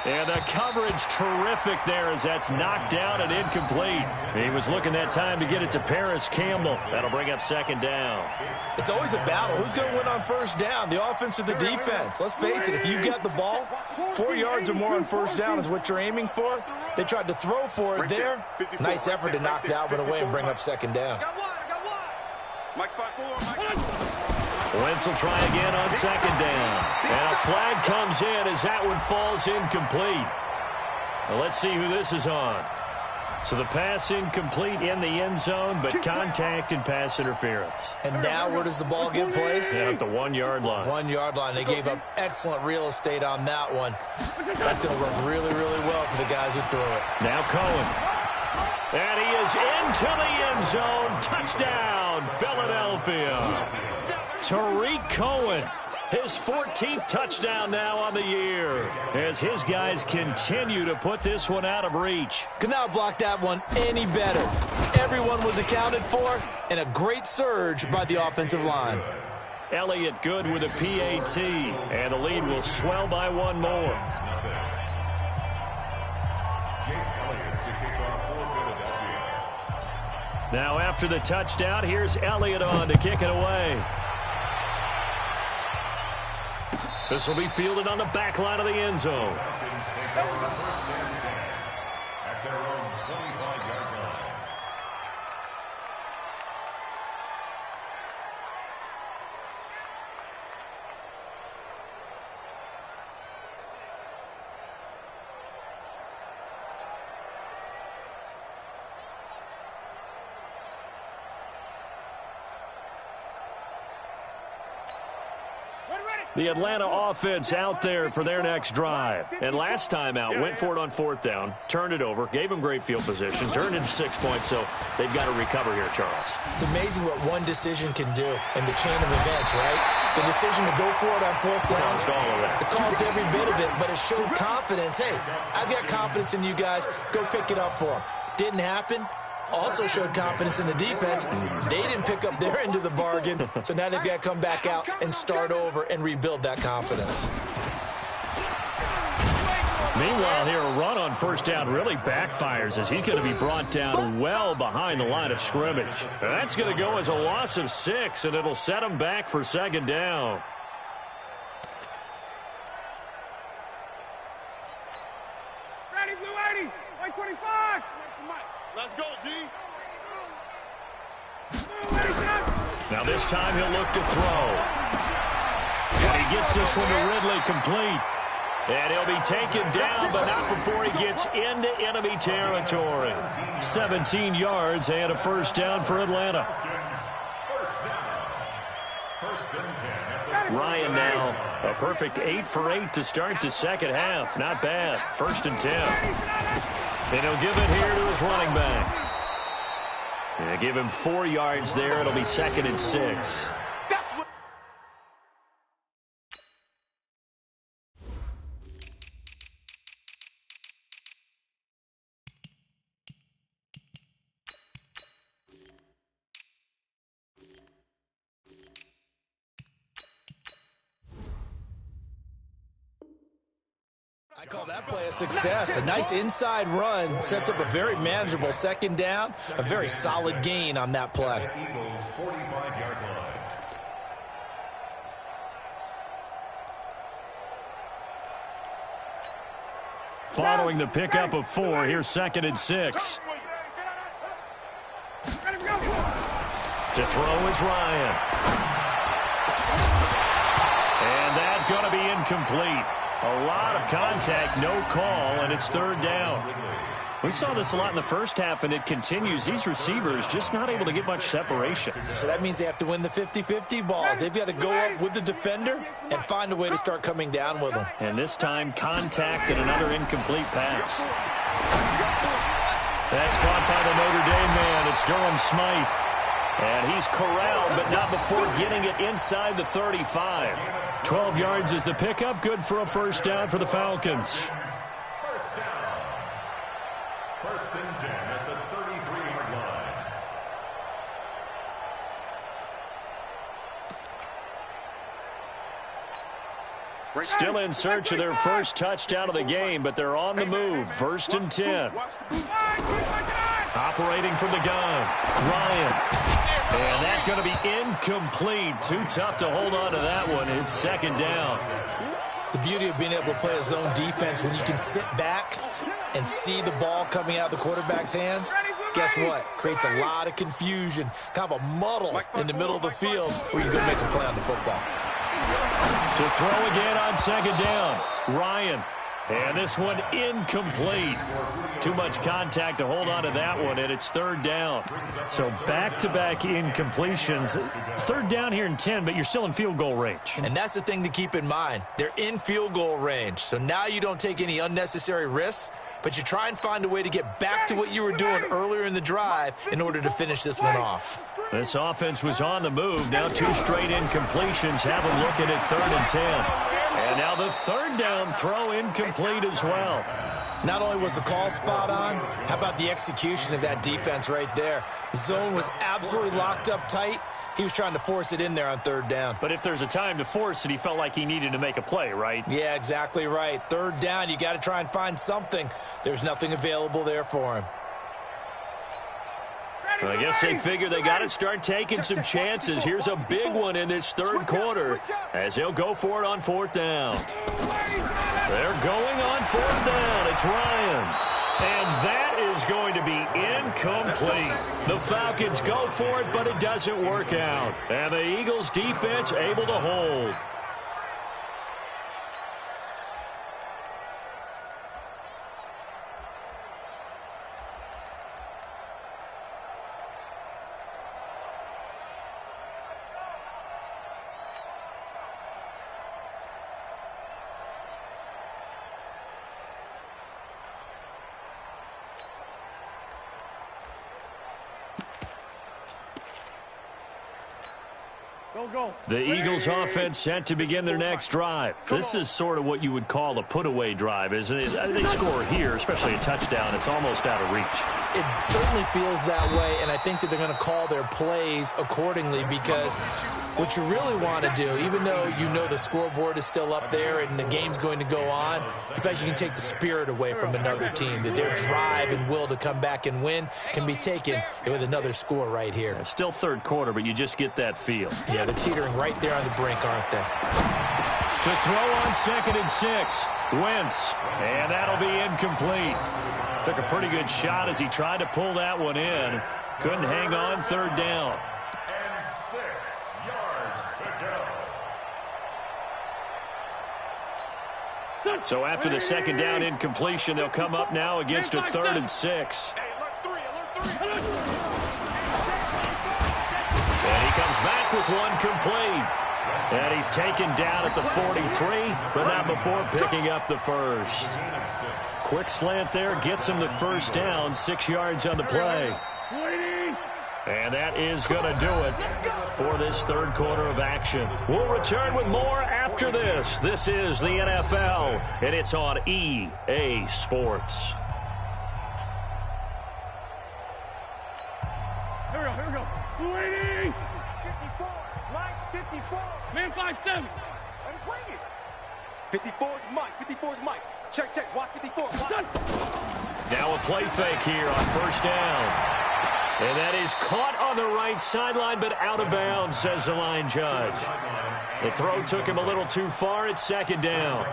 And the coverage terrific there as that's knocked down and incomplete. He was looking that time to get it to Paris Campbell. That'll bring up second down. It's always a battle. Who's going to win on first down, the offense or the defense? Let's face it, if you've got the ball, 4 yards or more on first down is what you're aiming for. They tried to throw for it there. Nice effort to knock that one away and bring up second down. I got one. Mike spot 4. Wentz will try again on second down. And a flag comes in as that one falls incomplete. Well, let's see who this is on. So the pass incomplete in the end zone, but contact and pass interference. And now where does the ball get placed? At the 1 yard line. 1 yard line. They gave up excellent real estate on that one. That's going to work really, really well for the guys who threw it. Now Cohen. And he is into the end zone. Touchdown, Philadelphia. Tariq Cohen, his 14th touchdown now on the year as his guys continue to put this one out of reach. Could not block that one any better. Everyone was accounted for, and a great surge by the offensive line. Elliott good with a PAT, and the lead will swell by one more. Now after the touchdown, here's Elliott on to kick it away. This will be fielded on the back line of the end zone. The Atlanta offense out there for their next drive. And last time out, went for it on fourth down, turned it over, gave them great field position, turned into 6 points, so they've got to recover here, Charles. It's amazing what one decision can do in the chain of events, right? The decision to go for it on fourth down. Caused all of that. It caused every bit of it, but it showed confidence. Hey, I've got confidence in you guys. Go pick it up for them. Didn't happen. Also showed confidence in the defense. They didn't pick up their end of the bargain, so now they've got to come back out and start over and rebuild that confidence. Meanwhile, here a run on first down really backfires as he's going to be brought down well behind the line of scrimmage. And that's going to go as a loss of 6, and it'll set him back for second down. Ready, Blue 80, like 25. Let's go, D. Now this time he'll look to throw. And he gets this one to Ridley complete. And he'll be taken down, but not before he gets into enemy territory. 17 yards and a first down for Atlanta. Ryan now, a perfect 8 for 8 to start the second half. Not bad. 1st and 10. And he'll give it here to his running back. Yeah, give him 4 yards there. It'll be 2nd and 6. I call that play a success. A nice inside run sets up a very manageable second down. A very solid gain on that play. Eagles 45-yard line. Following the pickup of 4, here's 2nd and 6. To throw is Ryan. And that's going to be incomplete. A lot of contact, no call, and it's 3rd down. We saw this a lot in the first half, and it continues. These receivers just not able to get much separation. So that means they have to win the 50-50 balls. They've got to go up with the defender and find a way to start coming down with them. And this time, contact and another incomplete pass. That's caught by the Notre Dame man. It's Durham Smythe. And he's corralled, but not before getting it inside the 35. 12 yards is the pickup. Good for a first down for the Falcons. First down. 1st and 10 at the 33-yard line. Still in search of their first touchdown of the game, but they're on the move. 1st and 10. Operating from the gun, Ryan. And that's going to be incomplete. Too tough to hold on to that one. It's 2nd down. The beauty of being able to play a zone defense when you can sit back and see the ball coming out of the quarterback's hands, guess what? Creates a lot of confusion, kind of a muddle in the middle of the field where you go make a play on the football. To throw again on 2nd down, Ryan. And this one incomplete. Too much contact to hold on to that one, and it's 3rd down. So back-to-back incompletions. 3rd down here in 10, but you're still in field goal range. And that's the thing to keep in mind. They're in field goal range. So now you don't take any unnecessary risks, but you try and find a way to get back to what you were doing earlier in the drive in order to finish this one off. This offense was on the move. Now 2 straight incompletions have them looking at 3rd and 10. And now the 3rd down throw incomplete as well. Not only was the call spot on, how about the execution of that defense right there? The zone was absolutely locked up tight. He was trying to force it in there on 3rd down. But if there's a time to force it, he felt like he needed to make a play, right? Yeah, exactly right. 3rd down, you got to try and find something. There's nothing available there for him. I guess they figure they got to start taking some chances. Here's a big one in this 3rd quarter as they'll go for it on 4th down. They're going on 4th down. It's Ryan. And that is going to be incomplete. The Falcons go for it, but it doesn't work out. And the Eagles defense able to hold. The Eagles offense set to begin their next drive. This is sort of what you would call a put-away drive, isn't it? They score here, especially a touchdown. It's almost out of reach. It certainly feels that way, and I think that they're going to call their plays accordingly because what you really want to do, even though you know the scoreboard is still up there and the game's going to go on, in fact, you can take the spirit away from another team, that their drive and will to come back and win can be taken with another score right here. It's still 3rd quarter, but you just get that feel. Yeah, they're teetering right there on the brink, aren't they? To throw on 2nd and 6, Wentz, and that'll be incomplete. Took a pretty good shot as he tried to pull that one in. Couldn't hang on 3rd down. And 6 yards to go. So after the 2nd down incompletion, they'll come up now against a 3rd and 6. And he comes back with one complete. And he's taken down at the 43, but not before picking up the first. Quick slant there, gets him the 1st down, 6 yards on the play. And that is going to do it for this 3rd quarter of action. We'll return with more after this. This is the NFL, and it's on EA Sports. Here we go. 280. 54, Mike, 54. Man 5-7. Let him bring it. 54 is Mike, 54 is Mike. Check, watch 54. Watch. Now a play fake here on 1st down. And that is caught on the right sideline, but out of bounds, says the line judge. The throw took him a little too far. It's 2nd down.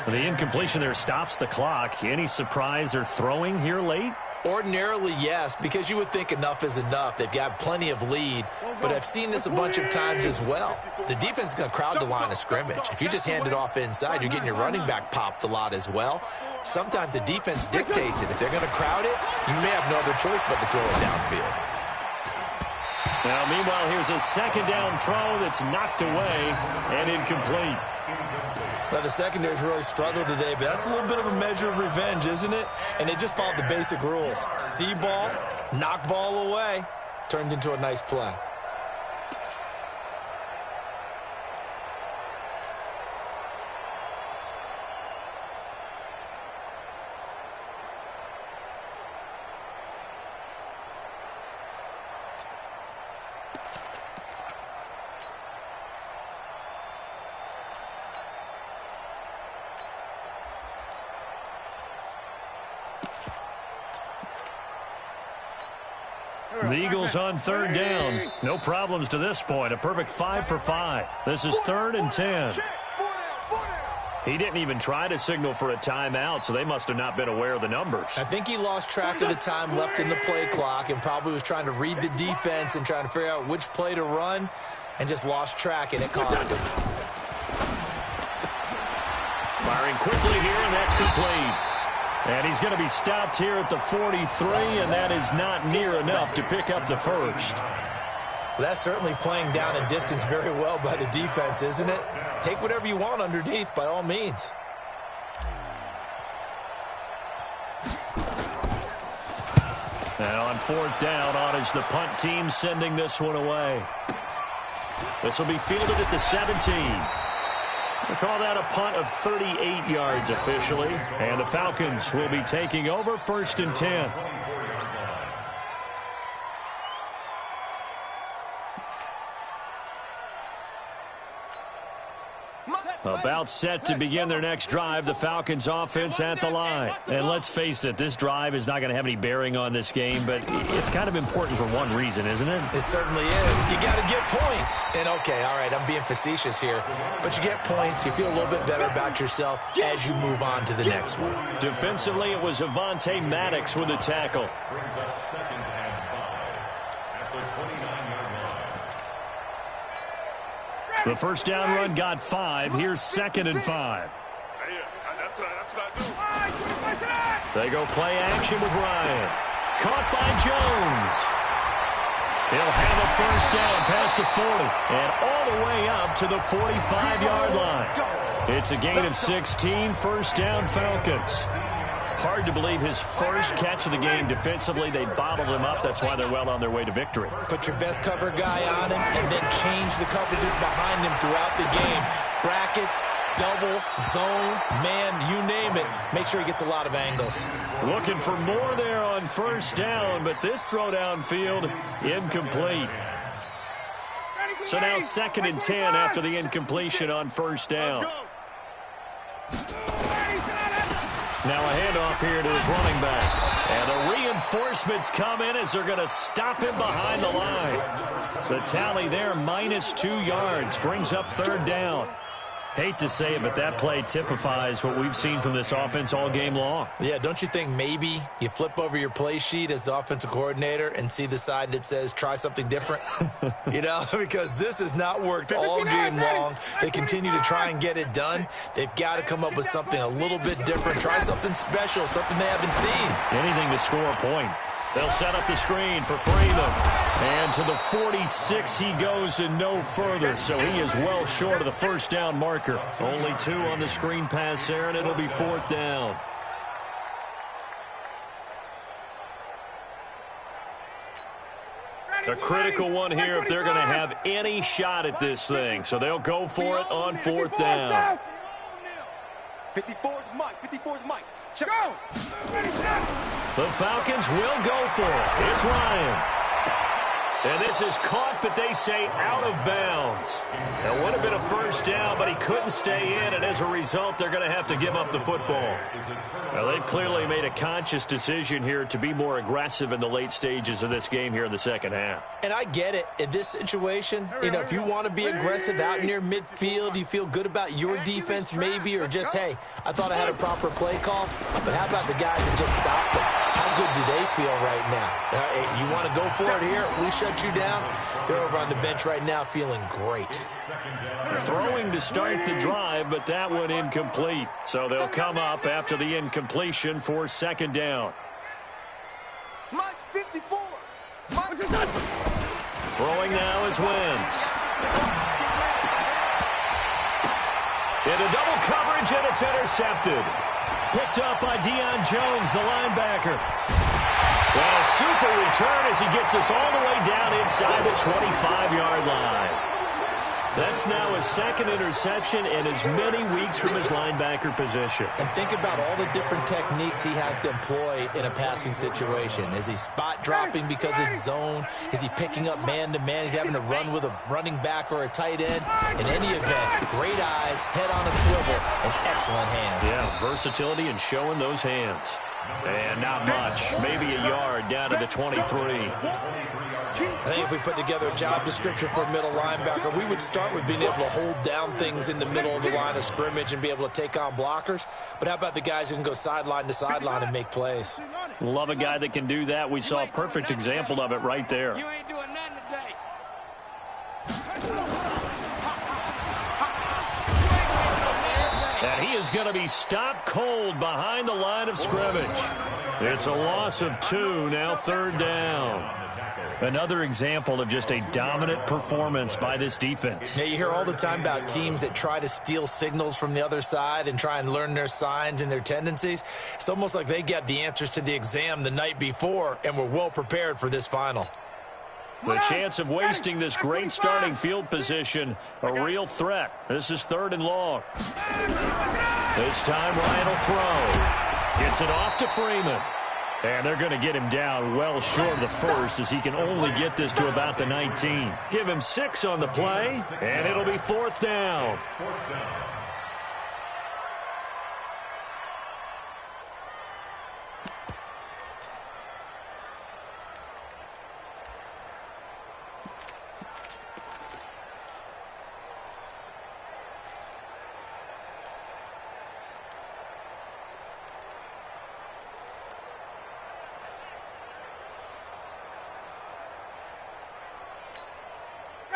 The incompletion there stops the clock. Any surprise they're throwing here late? Ordinarily, yes, because you would think enough is enough. They've got plenty of lead, but I've seen this a bunch of times as well. The defense is going to crowd the line of scrimmage. If you just hand it off inside, you're getting your running back popped a lot as well. Sometimes the defense dictates it. If they're going to crowd it, you may have no other choice but to throw it downfield. Now, meanwhile, here's a 2nd down throw that's knocked away and incomplete. Well, the secondary's really struggled today, but that's a little bit of a measure of revenge, isn't it? And they just followed the basic rules. See ball, knock ball away, turned into a nice play. The Eagles on third down. No problems to this point. A perfect 5 for 5. This is 3rd and 10. He didn't even try to signal for a timeout, so they must have not been aware of the numbers. I think he lost track of the time left in the play clock and probably was trying to read the defense and trying to figure out which play to run and just lost track, and it cost him. Firing quickly here, and that's complete. And he's going to be stopped here at the 43, and that is not near enough to pick up the first. Well, that's certainly playing down a distance very well by the defense, isn't it? Take whatever you want underneath, by all means. Now on 4th down, on is the punt team sending this one away. This will be fielded at the 17. They call that a punt of 38 yards officially. And the Falcons will be taking over 1st and 10. About set to begin their next drive, the Falcons offense at the line. And let's face it, this drive is not going to have any bearing on this game, but it's kind of important for one reason, isn't it? It certainly is. You got to get points. And okay, all right, I'm being facetious here, but you get points, you feel a little bit better about yourself as you move on to the next one. Defensively, it was Avonte Maddox with a tackle. Brings up 2nd and 5 at the 29-yard line. The first down run got 5. Here's 2nd and 5. That's what I do. They go play action with Ryan. Caught by Jones. He'll have a first down past the 40 and all the way up to the 45-yard line. It's a gain of 16, first down Falcons. Hard to believe his first catch of the game defensively. They bottled him up. That's why they're well on their way to victory. Put your best cover guy on him and then change the coverages behind him throughout the game. Brackets, double, zone, man, you name it. Make sure he gets a lot of angles. Looking for more there on first down, but this throw downfield incomplete. So now 2nd and 10 after the incompletion on first down. Now a handoff here to his running back. And the reinforcements come in as they're going to stop him behind the line. The tally there, -2 yards, brings up 3rd down. Hate to say it, but that play typifies what we've seen from this offense all game long. Yeah, don't you think maybe you flip over your play sheet as the offensive coordinator and see the side that says try something different? You know, because this has not worked all game long. They continue to try and get it done. They've got to come up with something a little bit different. Try something special, something they haven't seen. Anything to score a point. They'll set up the screen for Freeman. And to the 46 he goes and no further. So he is well short of the first down marker. Only 2 on the screen pass there, and it'll be 4th down. A critical one here if they're going to have any shot at this thing. So they'll go for it on 4th down. 54 is Mike. 54 is Mike. Go! The Falcons will go for it. It's Ryan. And this is caught, but they say out of bounds. It would have been a first down, but he couldn't stay in, and as a result, they're going to have to give up the football. Now, they've clearly made a conscious decision here to be more aggressive in the late stages of this game here in the second half. And I get it. In this situation, you know, if you want to be aggressive out near midfield, you feel good about your defense maybe, or just, hey, I thought I had a proper play call, but how about the guys that just stopped them? How good do they feel right now? You want to go for it here? We shut you down. They're over on the bench right now feeling great. Throwing to start the drive, but that one incomplete. So they'll come up after the incompletion for 2nd down. Mike's 54. Throwing now is Wentz. Into double coverage, and it's intercepted. Picked up by Deion Jones, the linebacker. Well, a super return as he gets us all the way down inside the 25-yard line. That's now his 2nd interception in as many weeks from his linebacker position. And think about all the different techniques he has to employ in a passing situation. Is he spot dropping because it's zone? Is he picking up man-to-man? He's having to run with a running back or a tight end. In any event, great eyes, head on a swivel, and excellent hands. Yeah, versatility and showing those hands. And not much, maybe a yard down to the 23. I think if we put together a job description for a middle linebacker, we would start with being able to hold down things in the middle of the line of scrimmage and be able to take on blockers. But how about the guys who can go sideline to sideline and make plays? Love a guy that can do that. We saw a perfect example of it right there. You ain't doing nothing today. And he is going to be stopped cold behind the line of scrimmage. It's a loss of 2, now 3rd down. Another example of just a dominant performance by this defense. Yeah, you hear all the time about teams that try to steal signals from the other side and try and learn their signs and their tendencies. It's almost like they got the answers to the exam the night before and were well prepared for this final. The chance of wasting this great starting field position, a real threat. This is 3rd and long. This time Ryan will throw. Gets it off to Freeman. And they're going to get him down well short of the first as he can only get this to about the 19. Give him 6 on the play, and it'll be 4th down.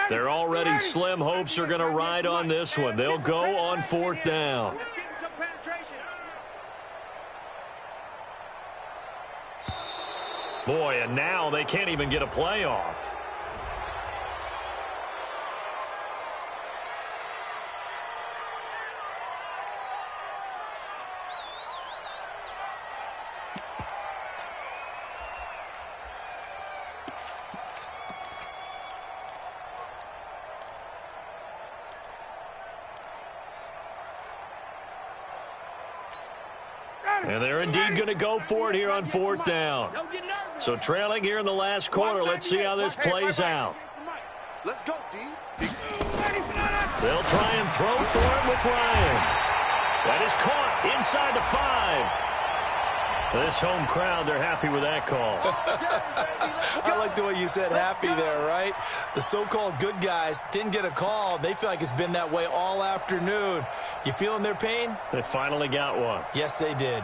Their already slim hopes are going to ride on this one. They'll go on 4th down. Boy, and now they can't even get a play off. And they're indeed going to go for it here on 4th down. So trailing here in the last quarter, let's see how this plays out. Let's go, D. They'll try and throw for it with Ryan. That is caught inside the 5. This home crowd, they're happy with that call. I like the way you said happy there, right? The so-called good guys didn't get a call. They feel like it's been that way all afternoon. You feeling their pain? They finally got one. Yes, they did.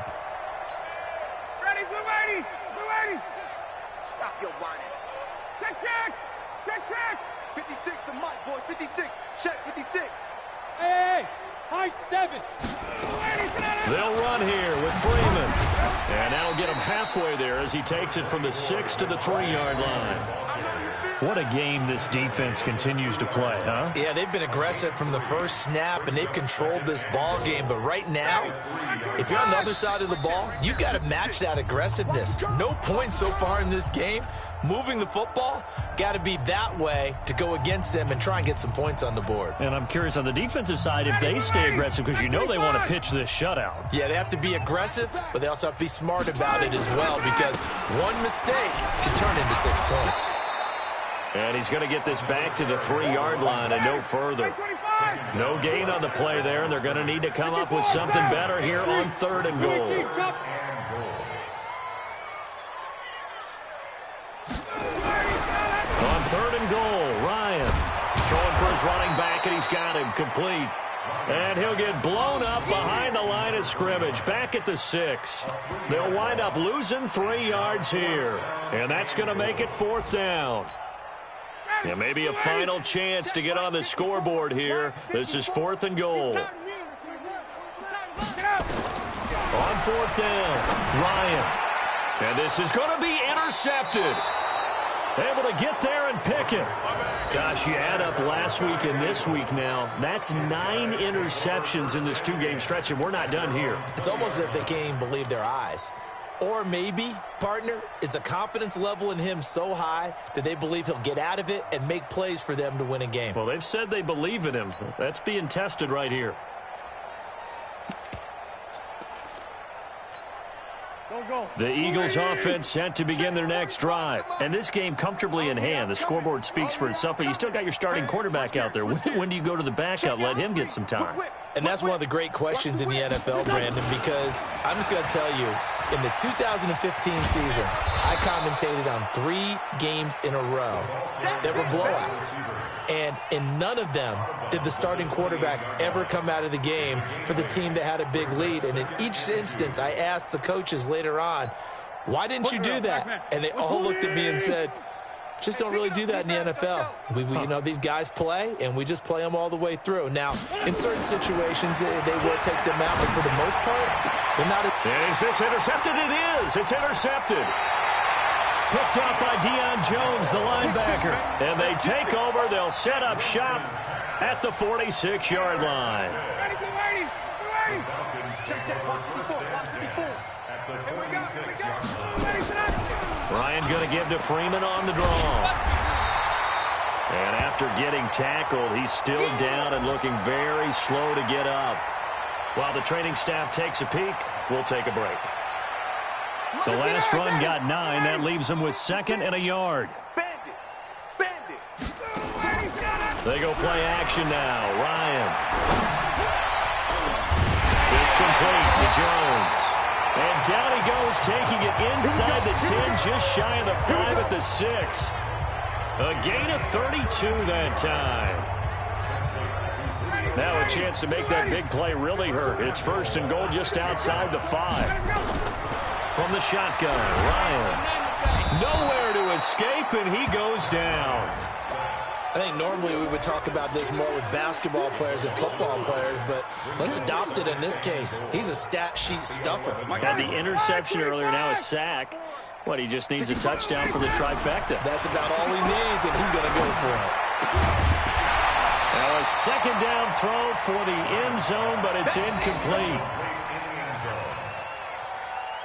Ready, blue 80! Blue 80! Stop your whining. Check! Check! 56 to Mike, boys. 56. Check 56. Hey! High 7! They'll run here with Freeman. And that'll get him halfway there as he takes it from the 6 to the 3-yard line. What a game this defense continues to play, huh? Yeah, they've been aggressive from the first snap, and they've controlled this ball game. But right now, if you're on the other side of the ball, you got to match that aggressiveness. No points so far in this game. Moving the football, got to be that way to go against them and try and get some points on the board. And I'm curious on the defensive side if they stay aggressive because you know they want to pitch this shutout. Yeah, they have to be aggressive, but they also have to be smart about it as well because one mistake can turn into 6 points. And he's going to get this back to the 3-yard line and no further. No gain on the play there, and they're going to need to come up with something better here on 3rd and goal. On 3rd and goal, Ryan throwing for his running back, and he's got him complete. And he'll get blown up behind the line of scrimmage, back at the 6. They'll wind up losing 3 yards here, and that's going to make it 4th down. Yeah, maybe a final chance to get on the scoreboard here. This is 4th and goal. On 4th down, Ryan. And this is going to be intercepted. Able to get there and pick it. Gosh, you add up last week and this week now. That's 9 interceptions in this 2-game stretch, and we're not done here. It's almost as if they can't even believe their eyes. Or maybe, partner, is the confidence level in him so high that they believe he'll get out of it and make plays for them to win a game. Well, they've said they believe in him. That's being tested right here. Go The Eagles offense set to begin their next drive. And this game comfortably in hand. The scoreboard speaks for itself, but you still got your starting quarterback out there. When do you go to the backup, let him get some time? And that's one of the great questions in the NFL, Brandon, because I'm just going to tell you, in the 2015 season, I commentated on 3 games in a row that were blowouts. And in none of them did the starting quarterback ever come out of the game for the team that had a big lead. And in each instance, I asked the coaches later on, why didn't you do that? And they all looked at me and said, just don't really do that in the NFL. You know, these guys play, and we just play them all the way through. Now, in certain situations, they will take them out, but for the most part, they're not. Is this intercepted? It is. It's intercepted. Picked up by Deion Jones, the linebacker. And they take over. They'll set up shop at the 46-yard line. Ryan going to give to Freeman on the draw. And after getting tackled, he's still down and looking very slow to get up. While the training staff takes a peek, we'll take a break. The last run got 9. That leaves him with 2nd and a yard. They go play action now. Ryan. It's complete to Jones. And down he goes, taking it inside the 10, just shy of the 5 at the 6. A gain of 32 that time. Now a chance to make that big play really hurt. It's 1st and goal just outside the 5. From the shotgun, Ryan. Nowhere to escape, and he goes down. I think normally we would talk about this more with basketball players and football players, but let's adopt it in this case. He's a stat sheet stuffer. Had the interception earlier, now a sack. What, he just needs a touchdown for the trifecta. That's about all he needs, and he's going to go for it. Now a 2nd down throw for the end zone, but it's incomplete.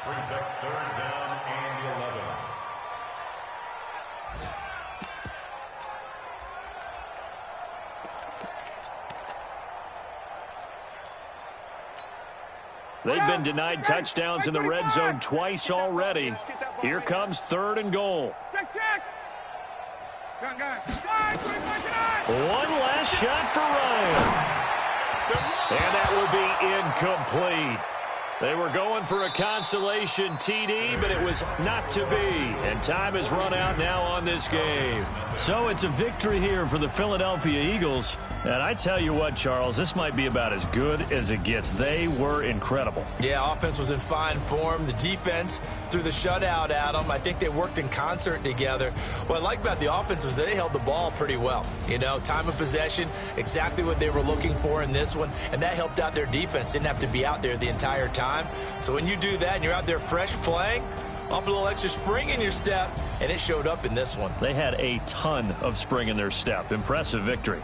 Brings up 3rd down and 11. They've been denied touchdowns in the red zone twice already. Here comes 3rd and goal. One last shot for Ryan. And that will be incomplete. They were going for a consolation TD, but it was not to be. And time has run out now on this game. So it's a victory here for the Philadelphia Eagles. And I tell you what, Charles, this might be about as good as it gets. They were incredible. Yeah, offense was in fine form. The defense threw the shutout at them. I think they worked in concert together. What I like about the offense was they held the ball pretty well. You know, time of possession, exactly what they were looking for in this one. And that helped out their defense. Didn't have to be out there the entire time. So when you do that and you're out there fresh playing, off a little extra spring in your step, and it showed up in this one. They had a ton of spring in their step. Impressive victory.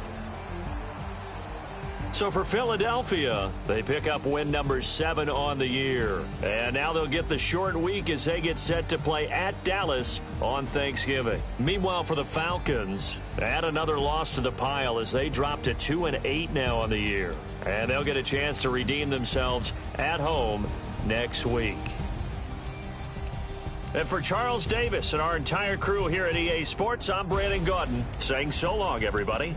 So for Philadelphia, they pick up win number 7 on the year. And now they'll get the short week as they get set to play at Dallas on Thanksgiving. Meanwhile, for the Falcons, add another loss to the pile as they drop to 2-8 now on the year. And they'll get a chance to redeem themselves at home next week. And for Charles Davis and our entire crew here at EA Sports, I'm Brandon Gaudin saying so long, everybody.